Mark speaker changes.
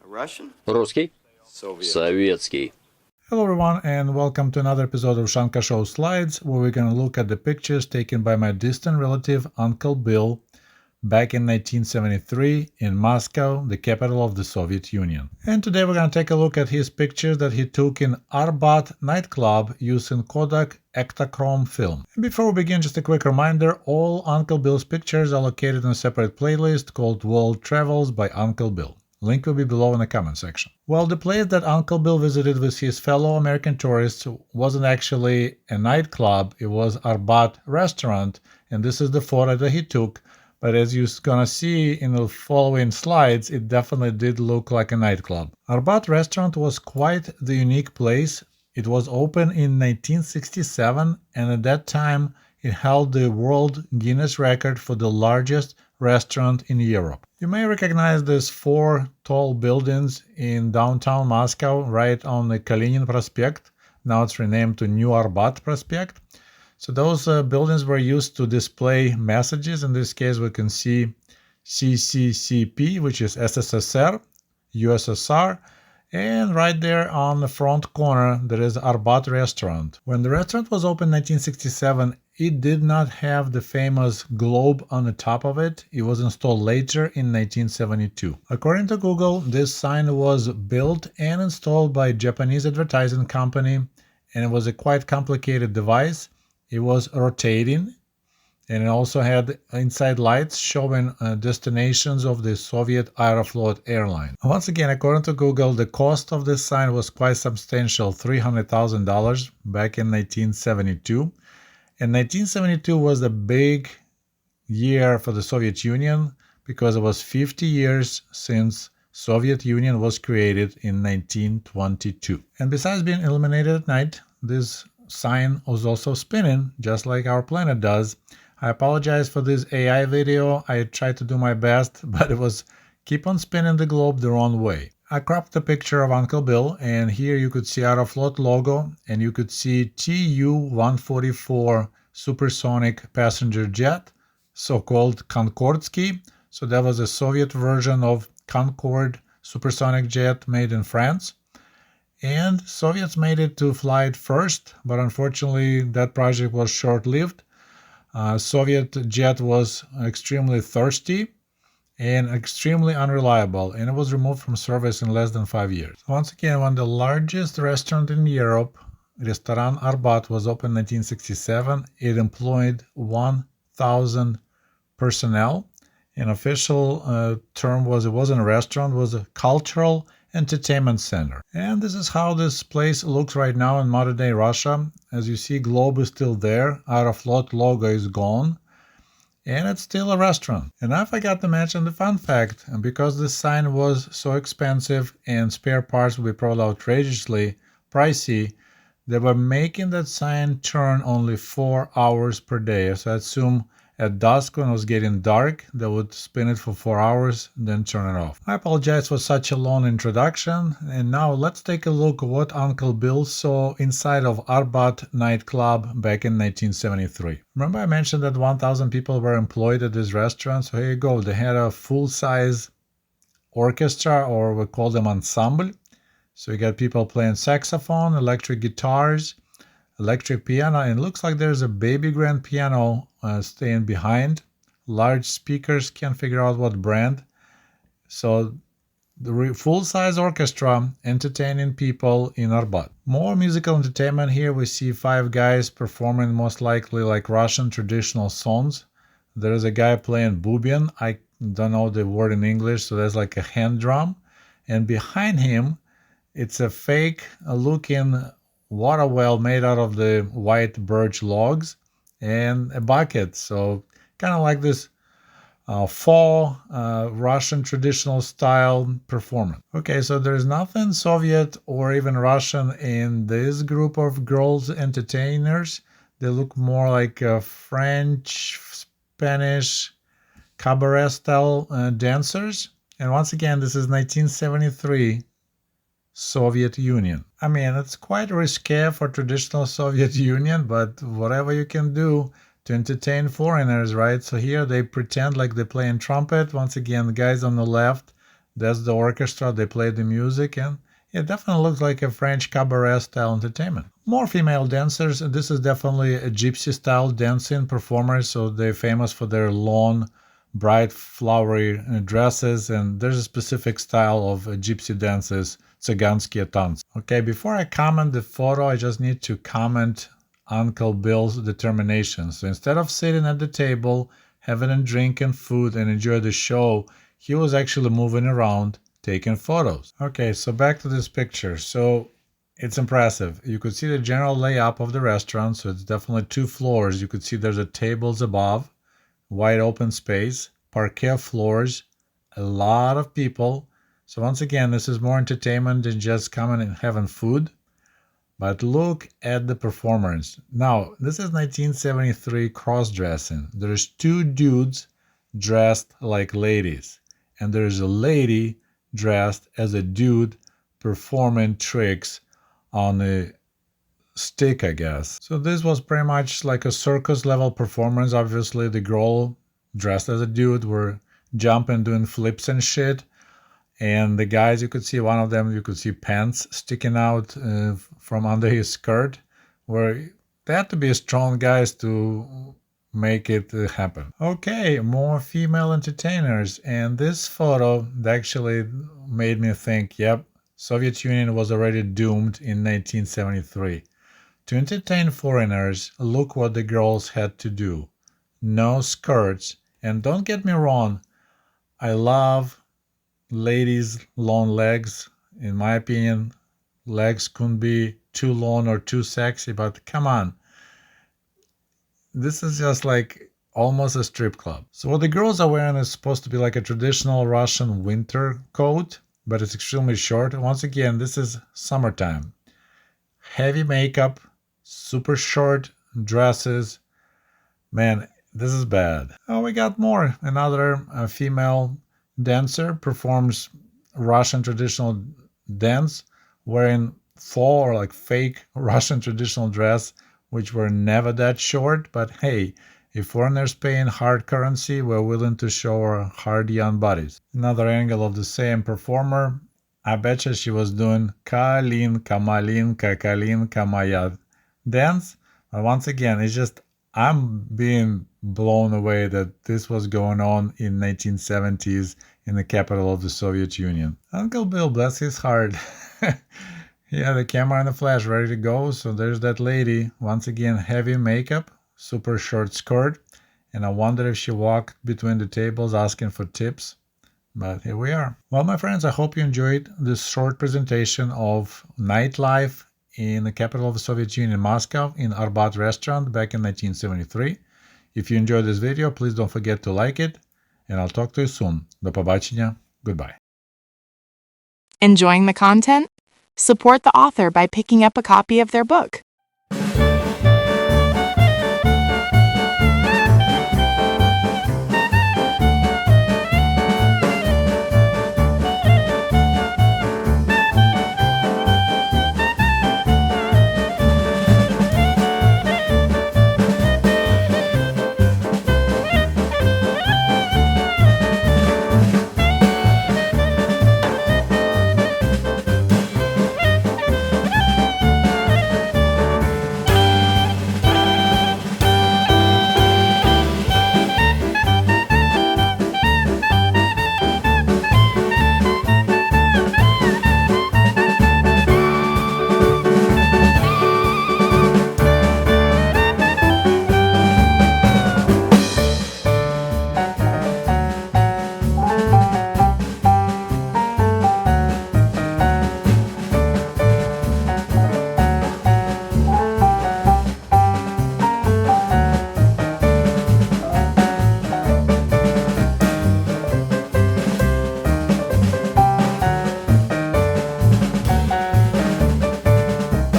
Speaker 1: Русский? Советский.
Speaker 2: Hello everyone and welcome to another episode of Ushanka Show Slides, where we're going to look at the pictures taken by my distant relative Uncle Bill back in 1973 in Moscow, the capital of the Soviet Union. And today we're going to take a look at his pictures that he took in Arbat nightclub using Kodak Ektachrome film. And before we begin, just a quick reminder, all Uncle Bill's pictures are located in a separate playlist called World Travels by Uncle Bill. Link will be below in the comment section. Well, the place that Uncle Bill visited with his fellow American tourists wasn't actually a nightclub, it was Arbat restaurant, and this is the photo that he took. But as you're gonna see in the following slides, it definitely did look like a nightclub. Arbat restaurant was quite the unique place. It was open in 1967, and at that time it held the World Guinness record for the largest restaurant in Europe. You may recognize these four tall buildings in downtown Moscow, right on the Kalinin Prospect. Now it's renamed to New Arbat Prospect. So those buildings were used to display messages. In this case, we can see CCCP, which is SSSR, USSR, and right there on the front corner, there is Arbat restaurant. When the restaurant was opened in 1967, it did not have the famous globe on the top of it. It was installed later in 1972. According to Google, this sign was built and installed by a Japanese advertising company, and it was a quite complicated device. It was rotating, and it also had inside lights showing destinations of the Soviet Aeroflot airline. Once again, according to Google, the cost of this sign was quite substantial, $300,000 back in 1972. And 1972 was a big year for the Soviet Union because it was 50 years since Soviet Union was created in 1922. And besides being illuminated at night, this sign was also spinning, just like our planet does. I apologize for this AI video. I tried to do my best, but it was keep on spinning the globe the wrong way. I cropped the picture of Uncle Bill, and here you could see Aeroflot logo, and you could see Tu-144 supersonic passenger jet, so-called Concordsky. So that was a Soviet version of Concorde supersonic jet made in France. And Soviets made it to fly it first, but unfortunately that project was short-lived. Soviet jet was extremely thirsty and extremely unreliable, and it was removed from service in less than 5 years. Once again, when the largest restaurant in Europe, Restaurant Arbat, was opened in 1967, it employed 1,000 personnel. An official term was it wasn't a restaurant, it was a cultural entertainment center. And this is how this place looks right now in modern day Russia. As you see, globe is still there, Aeroflot logo is gone, and it's still a restaurant. And I forgot to mention the fun fact, and because this sign was so expensive and spare parts would be probably outrageously pricey, they were making that sign turn only 4 hours per day. So I assume at dusk, when it was getting dark, they would spin it for 4 hours, then turn it off. I apologize for such a long introduction, and now let's take a look at what Uncle Bill saw inside of Arbat nightclub back in 1973. Remember I mentioned that 1,000 people were employed at this restaurant? So here you go, they had a full-size orchestra, or we call them ensemble. So you got people playing saxophone, electric guitars, electric piano, and it looks like there's a baby grand piano staying behind. Large speakers, can't figure out what brand. So the full-size orchestra entertaining people in Arbat. More musical entertainment here. We see 5 guys performing most likely like Russian traditional songs. There is a guy playing bubin. I don't know the word in English, so there's like a hand drum. And behind him, it's a fake looking water well made out of the white birch logs and a bucket. So kind of like this fall Russian traditional style performance. Okay, so there's nothing Soviet or even Russian in this group of girls entertainers. They look more like French, Spanish, cabaret style dancers. And once again, this is 1973 Soviet Union. I mean, it's quite risque for traditional Soviet Union, but whatever you can do to entertain foreigners, right? So here they pretend like they're playing trumpet. Once again, the guys on the left, That's the orchestra. They play the music, and it definitely looks like a French cabaret style entertainment. More female dancers. This is definitely a gypsy style dancing performers, so they're famous for their long, bright, flowery dresses, and there's a specific style of gypsy dances, cyganskie tanцы. Okay, before I comment the photo, I just need to comment Uncle Bill's determination. So instead of sitting at the table, having a drink and food and enjoy the show, he was actually moving around, taking photos. Okay, so back to this picture. So it's impressive. You could see the general layout of the restaurant. So it's definitely 2 floors. You could see there's a tables above, wide open space, parquet floors, a lot of people. So once again, this is more entertainment than just coming and having food. But look at the performance. Now, this is 1973 cross-dressing. There's 2 dudes dressed like ladies, and there's a lady dressed as a dude performing tricks on a stick, I guess. So this was pretty much like a circus level performance. Obviously, the girl dressed as a dude were jumping, doing flips and shit. And the guys, you could see one of them, you could see pants sticking out from under his skirt, where they had to be strong guys to make it happen. Okay, more female entertainers. And this photo actually made me think, yep, Soviet Union was already doomed in 1973. To entertain foreigners, look what the girls had to do. No skirts. And don't get me wrong, I love ladies' long legs. In my opinion, legs couldn't be too long or too sexy, but come on. This is just like almost a strip club. So what the girls are wearing is supposed to be like a traditional Russian winter coat, but it's extremely short. Once again, this is summertime. Heavy makeup, super short dresses. Man, this is bad. Oh, we got more. Another female dancer performs Russian traditional dance wearing faux or like fake Russian traditional dress, which were never that short. But hey, if foreigners pay in hard currency, we're willing to show our hard young bodies. Another angle of the same performer. I betcha she was doing Kalinka Malinka Kalinka Maya dance. But once again, it's just I'm being blown away that this was going on in 1970s in the capital of the Soviet Union. Uncle Bill, bless his heart. Yeah, the camera and the flash ready to go. So there's that lady. Once again, heavy makeup, super short skirt. And I wonder if she walked between the tables asking for tips. But here we are. Well, my friends, I hope you enjoyed this short presentation of nightlife in the capital of the Soviet Union, Moscow, in Arbat restaurant back in 1973. If you enjoyed this video, please don't forget to like it, and I'll talk to you soon. До побачення. Goodbye.
Speaker 3: Enjoying the content? Support the author by picking up a copy of their book.